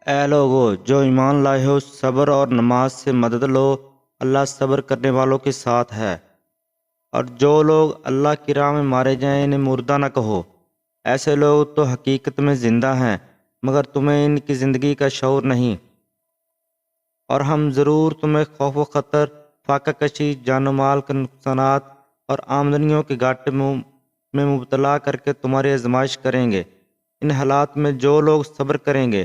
اے لوگو جو ایمان لائے ہو صبر اور نماز سے مدد لو، اللہ صبر کرنے والوں کے ساتھ ہے۔ اور جو لوگ اللہ کی راہ میں مارے جائیں انہیں مردہ نہ کہو، ایسے لوگ تو حقیقت میں زندہ ہیں مگر تمہیں ان کی زندگی کا شعور نہیں۔ اور ہم ضرور تمہیں خوف و خطر، فاقہ کشی، جان و مال کے نقصانات اور آمدنیوں کے گھاٹے میں مبتلا کر کے تمہاری آزمائش کریں گے۔ ان حالات میں جو لوگ صبر کریں گے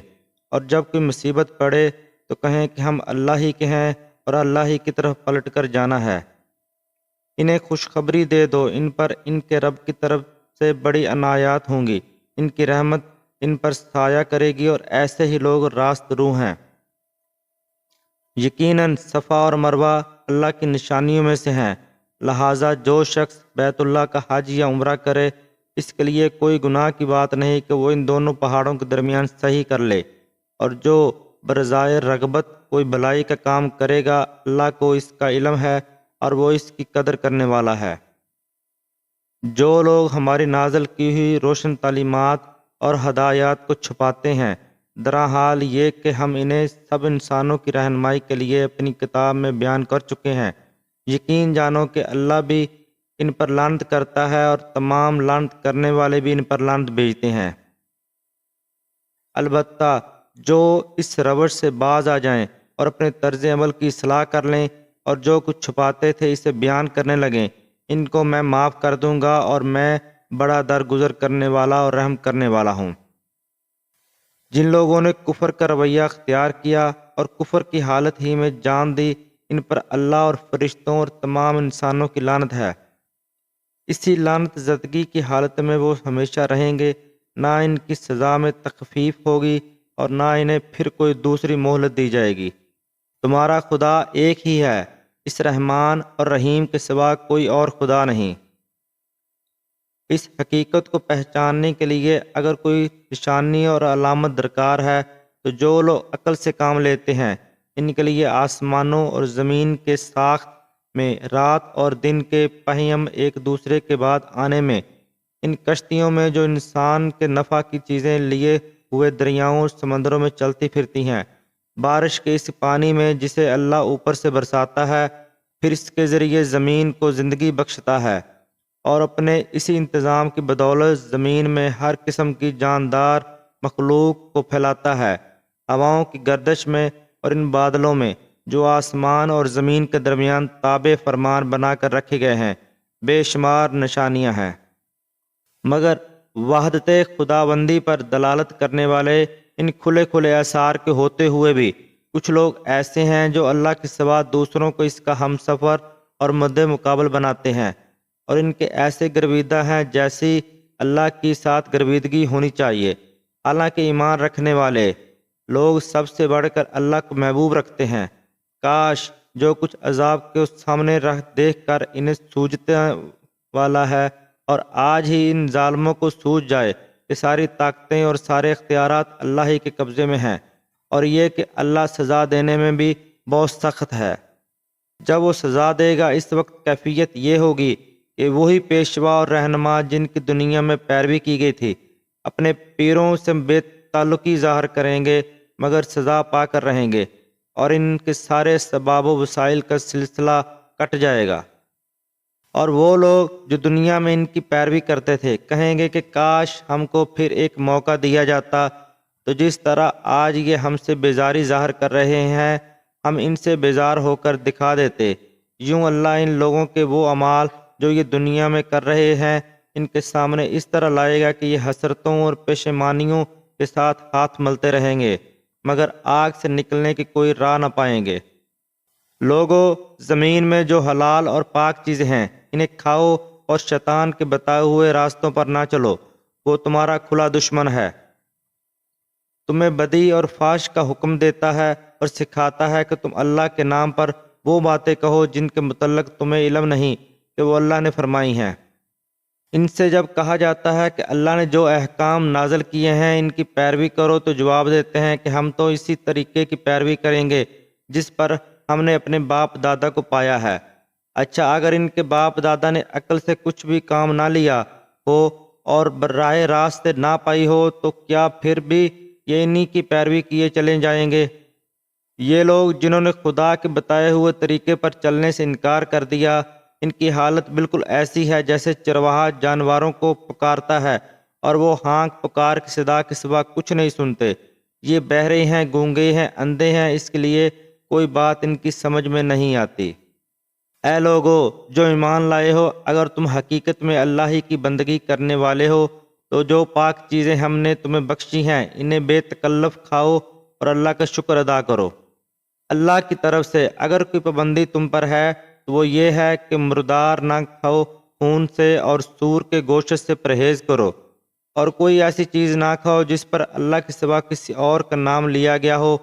اور جب کوئی مصیبت پڑے تو کہیں کہ ہم اللہ ہی کے ہیں اور اللہ ہی کی طرف پلٹ کر جانا ہے۔ انہیں خوشخبری دے دو، ان پر ان کے رب کی طرف سے بڑی عنایات ہوں گی، ان کی رحمت ان پر سایہ کرے گی اور ایسے ہی لوگ راست رو ہیں۔ یقیناً صفا اور مروہ اللہ کی نشانیوں میں سے ہیں، لہٰذا جو شخص بیت اللہ کا حج یا عمرہ کرے اس کے لیے کوئی گناہ کی بات نہیں کہ وہ ان دونوں پہاڑوں کے درمیان صحیح کر لے، اور جو برضائے رغبت کوئی بھلائی کا کام کرے گا اللہ کو اس کا علم ہے اور وہ اس کی قدر کرنے والا ہے۔ جو لوگ ہماری نازل کی ہوئی روشن تعلیمات اور ہدایات کو چھپاتے ہیں، درا حال یہ کہ ہم انہیں سب انسانوں کی رہنمائی کے لیے اپنی کتاب میں بیان کر چکے ہیں۔ یقین جانو کہ اللہ بھی ان پر لعنت کرتا ہے اور تمام لعنت کرنے والے بھی ان پر لعنت بھیجتے ہیں۔ البتہ جو اس روش سے باز آ جائیں اور اپنے طرز عمل کی اصلاح کر لیں اور جو کچھ چھپاتے تھے اسے بیان کرنے لگیں، ان کو میں معاف کر دوں گا اور میں بڑا درگزر کرنے والا اور رحم کرنے والا ہوں۔ جن لوگوں نے کفر کا رویہ اختیار کیا اور کفر کی حالت ہی میں جان دی، ان پر اللہ اور فرشتوں اور تمام انسانوں کی لعنت ہے۔ اسی لعنت زدگی کی حالت میں وہ ہمیشہ رہیں گے، نہ ان کی سزا میں تخفیف ہوگی اور نہ انہیں پھر کوئی دوسری مہلت دی جائے گی۔ تمہارا خدا ایک ہی ہے، اس رحمان اور رحیم کے سوا کوئی اور خدا نہیں۔ اس حقیقت کو پہچاننے کے لیے اگر کوئی نشانی اور علامت درکار ہے تو جو لوگ عقل سے کام لیتے ہیں ان کے لیے آسمانوں اور زمین کے ساخت میں، رات اور دن کے پہیم ایک دوسرے کے بعد آنے میں، ان کشتیوں میں جو انسان کے نفع کی چیزیں لیے ہوئے دریاؤں اور سمندروں میں چلتی پھرتی ہیں، بارش کے اس پانی میں جسے اللہ اوپر سے برساتا ہے، پھر اس کے ذریعے زمین کو زندگی بخشتا ہے، اور اپنے اسی انتظام کی بدولت زمین میں ہر قسم کی جاندار مخلوق کو پھیلاتا ہے، ہواؤں کی گردش میں اور ان بادلوں میں جو آسمان اور زمین کے درمیان تابع فرمان بنا کر رکھے گئے ہیں، بے شمار نشانیاں ہیں۔ مگر وحدت خداوندی پر دلالت کرنے والے ان کھلے کھلے آثار کے ہوتے ہوئے بھی کچھ لوگ ایسے ہیں جو اللہ کے سوا دوسروں کو اس کا ہم سفر اور مد مقابل بناتے ہیں، اور ان کے ایسے گرویدہ ہیں جیسی اللہ کی ساتھ گرویدگی ہونی چاہیے۔ حالانکہ ایمان رکھنے والے لوگ سب سے بڑھ کر اللہ کو محبوب رکھتے ہیں۔ کاش جو کچھ عذاب کے سامنے دیکھ کر انہیں سوجھتے والا ہے اور آج ہی ان ظالموں کو سوجھ جائے کہ ساری طاقتیں اور سارے اختیارات اللہ ہی کے قبضے میں ہیں، اور یہ کہ اللہ سزا دینے میں بھی بہت سخت ہے۔ جب وہ سزا دے گا اس وقت کیفیت یہ ہوگی کہ وہی پیشوا اور رہنما جن کی دنیا میں پیروی کی گئی تھی اپنے پیروں سے بے تعلقی ظاہر کریں گے مگر سزا پا کر رہیں گے، اور ان کے سارے اسباب و وسائل کا سلسلہ کٹ جائے گا۔ اور وہ لوگ جو دنیا میں ان کی پیروی کرتے تھے کہیں گے کہ کاش ہم کو پھر ایک موقع دیا جاتا تو جس طرح آج یہ ہم سے بیزاری ظاہر کر رہے ہیں ہم ان سے بیزار ہو کر دکھا دیتے۔ یوں اللہ ان لوگوں کے وہ اعمال جو یہ دنیا میں کر رہے ہیں ان کے سامنے اس طرح لائے گا کہ یہ حسرتوں اور پشیمانیوں کے ساتھ ہاتھ ملتے رہیں گے مگر آگ سے نکلنے کی کوئی راہ نہ پائیں گے۔ لوگو زمین میں جو حلال اور پاک چیزیں ہیں انہیں کھاؤ اور شیطان کے بتائے ہوئے راستوں پر نہ چلو، وہ تمہارا کھلا دشمن ہے۔ تمہیں بدی اور فحش کا حکم دیتا ہے اور سکھاتا ہے کہ تم اللہ کے نام پر وہ باتیں کہو جن کے متعلق تمہیں علم نہیں کہ وہ اللہ نے فرمائی ہیں۔ ان سے جب کہا جاتا ہے کہ اللہ نے جو احکام نازل کیے ہیں ان کی پیروی کرو تو جواب دیتے ہیں کہ ہم تو اسی طریقے کی پیروی کریں گے جس پر ہم نے اپنے باپ دادا کو پایا ہے۔ اچھا اگر ان کے باپ دادا نے عقل سے کچھ بھی کام نہ لیا ہو اور براہ راست نہ پائی ہو تو کیا پھر بھی یہ انہی کی پیروی کیے چلے جائیں گے۔ یہ لوگ جنہوں نے خدا کے بتائے ہوئے طریقے پر چلنے سے انکار کر دیا، ان کی حالت بالکل ایسی ہے جیسے چرواہا جانوروں کو پکارتا ہے اور وہ ہانک پکار کی صدا کے سوا کچھ نہیں سنتے۔ یہ بہرے ہیں، گونگے ہیں، اندھے ہیں، اس کے لیے کوئی بات ان کی سمجھ میں نہیں آتی۔ اے لوگو جو ایمان لائے ہو، اگر تم حقیقت میں اللہ ہی کی بندگی کرنے والے ہو تو جو پاک چیزیں ہم نے تمہیں بخشی ہیں انہیں بے تکلف کھاؤ اور اللہ کا شکر ادا کرو۔ اللہ کی طرف سے اگر کوئی پابندی تم پر ہے تو وہ یہ ہے کہ مردار نہ کھاؤ، خون سے اور سور کے گوشت سے پرہیز کرو، اور کوئی ایسی چیز نہ کھاؤ جس پر اللہ کے سوا کسی اور کا نام لیا گیا ہو۔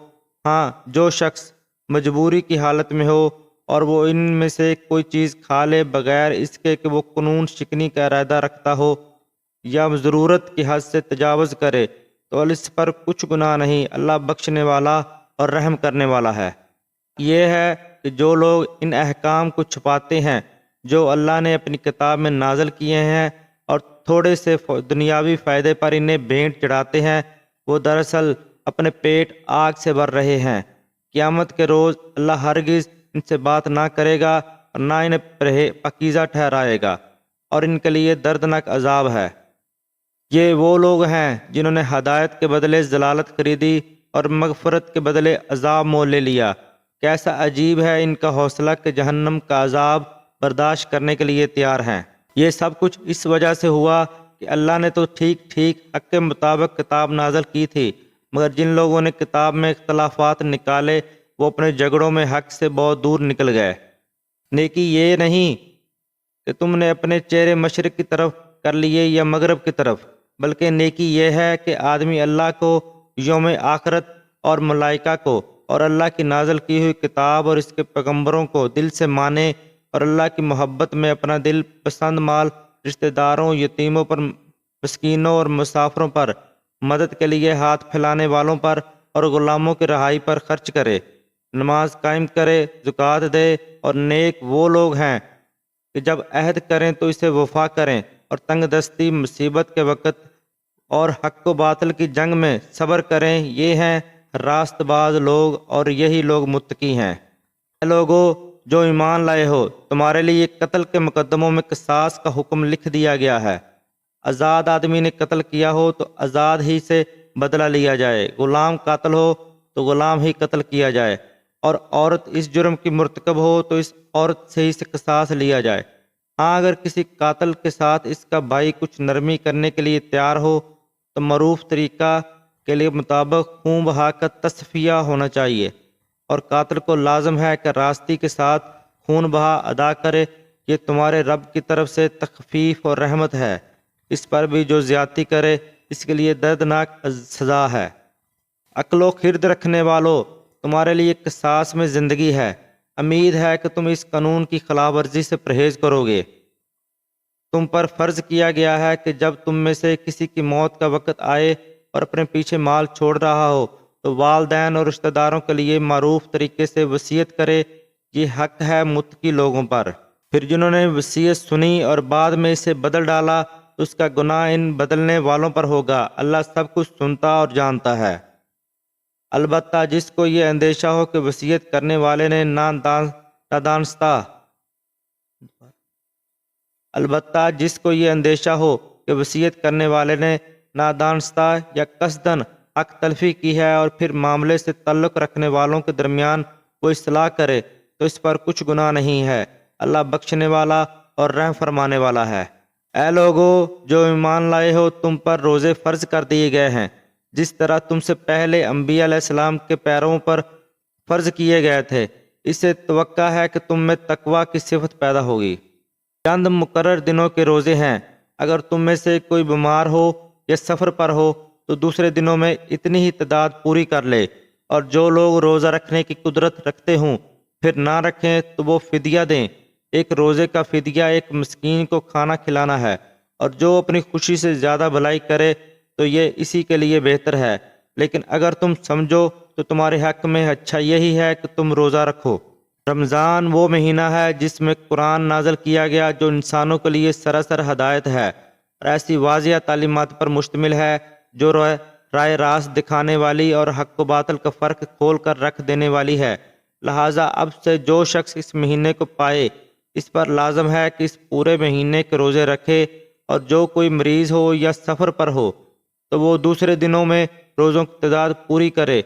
ہاں، جو شخص مجبوری کی حالت میں ہو اور وہ ان میں سے کوئی چیز کھا لے بغیر اس کے کہ وہ قانون شکنی کا ارادہ رکھتا ہو یا ضرورت کی حد سے تجاوز کرے تو اس پر کچھ گناہ نہیں، اللہ بخشنے والا اور رحم کرنے والا ہے۔ یہ ہے کہ جو لوگ ان احکام کو چھپاتے ہیں جو اللہ نے اپنی کتاب میں نازل کیے ہیں اور تھوڑے سے دنیاوی فائدے پر انہیں بھینٹ چڑھاتے ہیں، وہ دراصل اپنے پیٹ آگ سے بھر رہے ہیں۔ قیامت کے روز اللہ ہرگز ان سے بات نہ کرے گا اور نہ انہیں پاکیزہ ٹھہرائے گا، اور ان کے لیے دردناک عذاب ہے۔ یہ وہ لوگ ہیں جنہوں نے ہدایت کے بدلے ضلالت خریدی اور مغفرت کے بدلے عذاب مول لے لیا۔ کیسا عجیب ہے ان کا حوصلہ کہ جہنم کا عذاب برداشت کرنے کے لیے تیار ہیں۔ یہ سب کچھ اس وجہ سے ہوا کہ اللہ نے تو ٹھیک ٹھیک حق کے مطابق کتاب نازل کی تھی، مگر جن لوگوں نے کتاب میں اختلافات نکالے وہ اپنے جھگڑوں میں حق سے بہت دور نکل گئے۔ نیکی یہ نہیں کہ تم نے اپنے چہرے مشرق کی طرف کر لیے یا مغرب کی طرف، بلکہ نیکی یہ ہے کہ آدمی اللہ کو، یوم آخرت اور ملائکہ کو اور اللہ کی نازل کی ہوئی کتاب اور اس کے پیغمبروں کو دل سے مانے، اور اللہ کی محبت میں اپنا دل پسند مال رشتہ داروں، یتیموں پر، مسکینوں اور مسافروں پر، مدد کے لیے ہاتھ پھیلانے والوں پر اور غلاموں کی رہائی پر خرچ کرے، نماز قائم کرے، زکوٰۃ دے، اور نیک وہ لوگ ہیں کہ جب عہد کریں تو اسے وفا کریں، اور تنگ دستی، مصیبت کے وقت اور حق و باطل کی جنگ میں صبر کریں۔ یہ ہیں راست باز لوگ اور یہی لوگ متقی ہیں۔ اے لوگو جو ایمان لائے ہو، تمہارے لیے قتل کے مقدموں میں قصاص کا حکم لکھ دیا گیا ہے۔ آزاد آدمی نے قتل کیا ہو تو آزاد ہی سے بدلہ لیا جائے، غلام قاتل ہو تو غلام ہی قتل کیا جائے، اور عورت اس جرم کی مرتکب ہو تو اس عورت سے ہی سے قصاص لیا جائے۔ ہاں، اگر کسی قاتل کے ساتھ اس کا بھائی کچھ نرمی کرنے کے لیے تیار ہو تو معروف طریقہ کے لیے مطابق خون بہا کا تصفیہ ہونا چاہیے، اور قاتل کو لازم ہے کہ راستی کے ساتھ خون بہا ادا کرے۔ یہ تمہارے رب کی طرف سے تخفیف اور رحمت ہے، اس پر بھی جو زیادتی کرے اس کے لیے دردناک سزا ہے۔ عقل و خرد رکھنے والو، تمہارے لیے قصاص میں زندگی ہے، امید ہے کہ تم اس قانون کی خلاف ورزی سے پرہیز کرو گے۔ تم پر فرض کیا گیا ہے کہ جب تم میں سے کسی کی موت کا وقت آئے اور اپنے پیچھے مال چھوڑ رہا ہو تو والدین اور رشتہ داروں کے لیے معروف طریقے سے وصیت کرے، یہ حق ہے متقی لوگوں پر۔ پھر جنہوں نے وصیت سنی اور بعد میں اسے بدل ڈالا تو اس کا گناہ ان بدلنے والوں پر ہوگا، اللہ سب کچھ سنتا اور جانتا ہے۔ البتہ جس کو یہ اندیشہ ہو کہ وصیت کرنے والے نے نادانستہ یا قصدن حق تلفی کی ہے اور پھر معاملے سے تعلق رکھنے والوں کے درمیان کوئی اصلاح کرے تو اس پر کچھ گناہ نہیں ہے، اللہ بخشنے والا اور رحم فرمانے والا ہے۔ اے لوگو جو ایمان لائے ہو، تم پر روزے فرض کر دیے گئے ہیں جس طرح تم سے پہلے انبیاء علیہ السلام کے پیرووں پر فرض کیے گئے تھے، اس سے توقع ہے کہ تم میں تقوی کی صفت پیدا ہوگی۔ چند مقرر دنوں کے روزے ہیں، اگر تم میں سے کوئی بیمار ہو یا سفر پر ہو تو دوسرے دنوں میں اتنی ہی تعداد پوری کر لے، اور جو لوگ روزہ رکھنے کی قدرت رکھتے ہوں پھر نہ رکھیں تو وہ فدیہ دیں۔ ایک روزے کا فدیہ ایک مسکین کو کھانا کھلانا ہے، اور جو اپنی خوشی سے زیادہ بھلائی کرے تو یہ اسی کے لیے بہتر ہے، لیکن اگر تم سمجھو تو تمہارے حق میں اچھا یہی ہے کہ تم روزہ رکھو۔ رمضان وہ مہینہ ہے جس میں قرآن نازل کیا گیا جو انسانوں کے لیے سراسر ہدایت ہے اور ایسی واضح تعلیمات پر مشتمل ہے جو رائے راست دکھانے والی اور حق و باطل کا فرق کھول کر رکھ دینے والی ہے۔ لہٰذا اب سے جو شخص اس مہینے کو پائے اس پر لازم ہے کہ اس پورے مہینے کے روزے رکھے، اور جو کوئی مریض ہو یا سفر پر ہو تو وہ دوسرے دنوں میں روزوں کی تعداد پوری کرے۔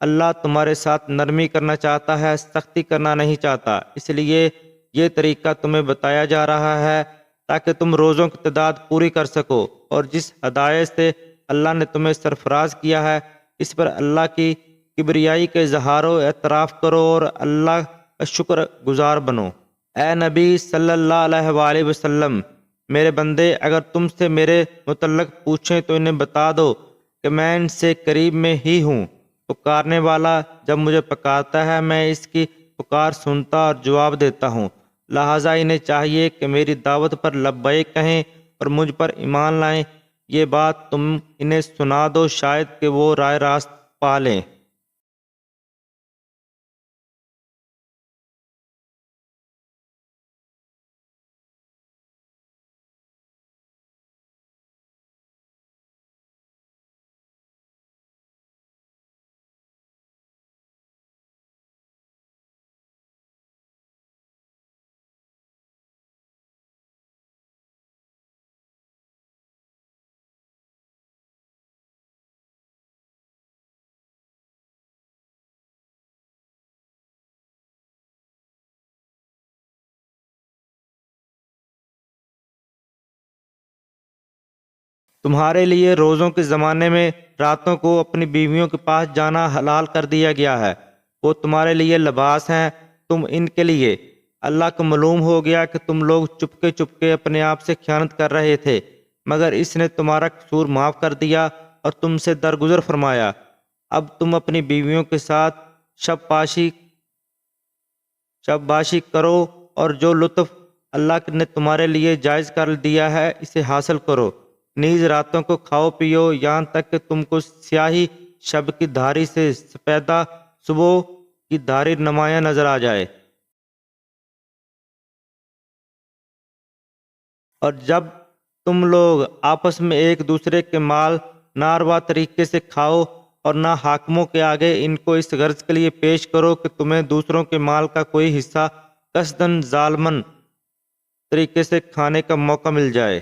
اللہ تمہارے ساتھ نرمی کرنا چاہتا ہے، سختی کرنا نہیں چاہتا، اس لیے یہ طریقہ تمہیں بتایا جا رہا ہے تاکہ تم روزوں کی تعداد پوری کر سکو، اور جس ہدایت سے اللہ نے تمہیں سرفراز کیا ہے اس پر اللہ کی کبریائی کے اظہار و اعتراف کرو اور اللہ کا شکر گزار بنو۔ اے نبی صلی اللہ علیہ وآلہ وسلم، میرے بندے اگر تم سے میرے متعلق پوچھیں تو انہیں بتا دو کہ میں ان سے قریب میں ہی ہوں۔ پکارنے والا جب مجھے پکارتا ہے میں اس کی پکار سنتا اور جواب دیتا ہوں، لہٰذا انہیں چاہیے کہ میری دعوت پر لبیک کہیں اور مجھ پر ایمان لائیں۔ یہ بات تم انہیں سنا دو، شاید کہ وہ رائے راست پا لیں۔ تمہارے لیے روزوں کے زمانے میں راتوں کو اپنی بیویوں کے پاس جانا حلال کر دیا گیا ہے، وہ تمہارے لیے لباس ہیں، تم ان کے لیے۔ اللہ کو معلوم ہو گیا کہ تم لوگ چپکے چپکے اپنے آپ سے خیانت کر رہے تھے، مگر اس نے تمہارا قصور معاف کر دیا اور تم سے درگزر فرمایا۔ اب تم اپنی بیویوں کے ساتھ شب باشی کرو اور جو لطف اللہ نے تمہارے لیے جائز کر دیا ہے اسے حاصل کرو۔ نیز راتوں کو کھاؤ پیو یہاں تک کہ تم کو سیاہی شب کی دھاری سے سپیدہ صبح کی دھاری نمایاں نظر آ جائے، اور جب تم لوگ آپس میں ایک دوسرے کے مال ناروا طریقے سے کھاؤ اور نہ حاکموں کے آگے ان کو اس غرض کے لیے پیش کرو کہ تمہیں دوسروں کے مال کا کوئی حصہ قصداً ظالماً طریقے سے کھانے کا موقع مل جائے۔